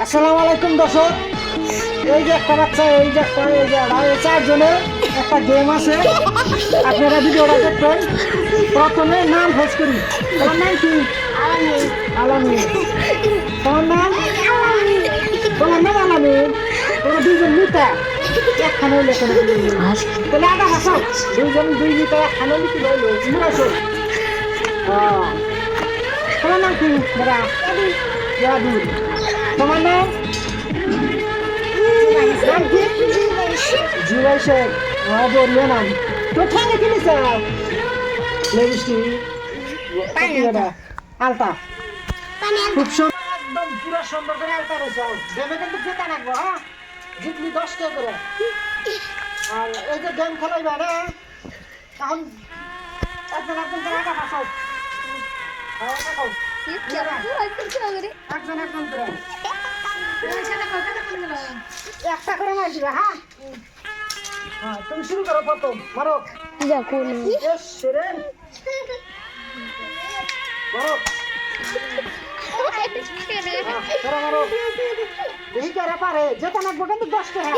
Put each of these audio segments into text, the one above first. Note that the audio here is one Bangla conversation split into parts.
আসসালামু আলাইকুম দর্শক, এই যে একটা বাচ্চা, এই যে একটা, এই যে চারজনের একটা গেম আছে। আপনারা ভিডিওটা দেখবেন। প্রথমে নাম খোঁজ করি। তোমার নাম কি? আলামিন। তোমার নাম? তোমার নাম আলামিন। তোমরা দুইজন মিতা একখানে হইলে কোনো তাহলে আটা ভাষাও দুইজন দুই মিতা একখানে হইলে কি বললো আসো। তোমার নাম কি? জাদু। তোমার নাম? জীবাই শেখ। বললো নাম তো ঠান্ডা কিনেছ আলতা খুব সুন্দর, একদম পুরো সুন্দর করে আলতা রয়েছে। গেমে কিন্তু জেতা রাখবো, হ্যাঁ জিতলি 10 টাকা করে। আর এই যে গেম খেলাইবা না, তখন একজন একজন করে একা বাসাও। একজন একজন করে একটা করে মার দিবে। হ্যাঁ হ্যাঁ, তুমি শুরু করো। প্রথম মারো। মারো দেখি কারা পারে। যেতে নাকবো কিন্তু 10 টাকা।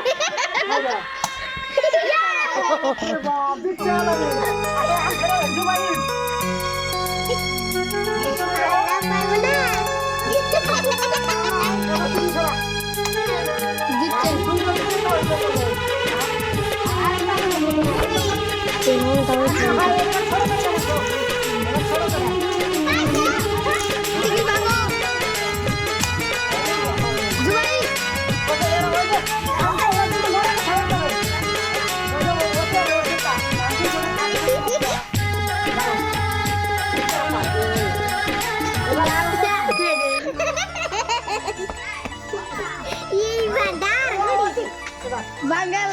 Bangal.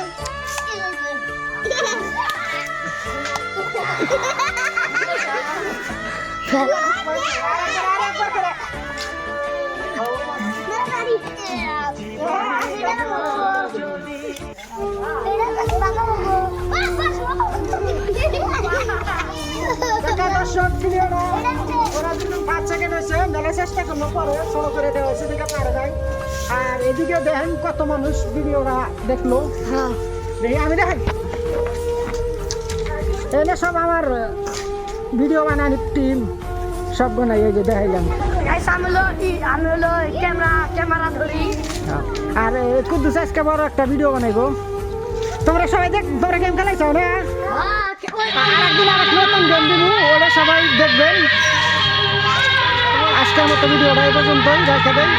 চেষ্টা করলো পরে ছোট করে দেওয়া হয়েছে, দিকে পারে যায়। আর এদিকে দেখেন কত মানুষ ভিডিওটা দেখলো। হ্যাঁ দেখি আমি দেখাই, এনে সব আমার ভিডিও বানানি টিম সব বানাই। এই যে দেখাইলাম। আমি হলো ক্যামেরা ধরি। আর কুদ্দুস আজকে বড় একটা ভিডিও বানাইবো। তোমরা সবাই দেখ, তোমরা গেম খেলাইছো না? আরেকদিন আরেক নতুন গেম দিব, ওরা সবাই দেখবেন। আজকের মতো ভিডিওটা এই পর্যন্তই, দেখা দেয়।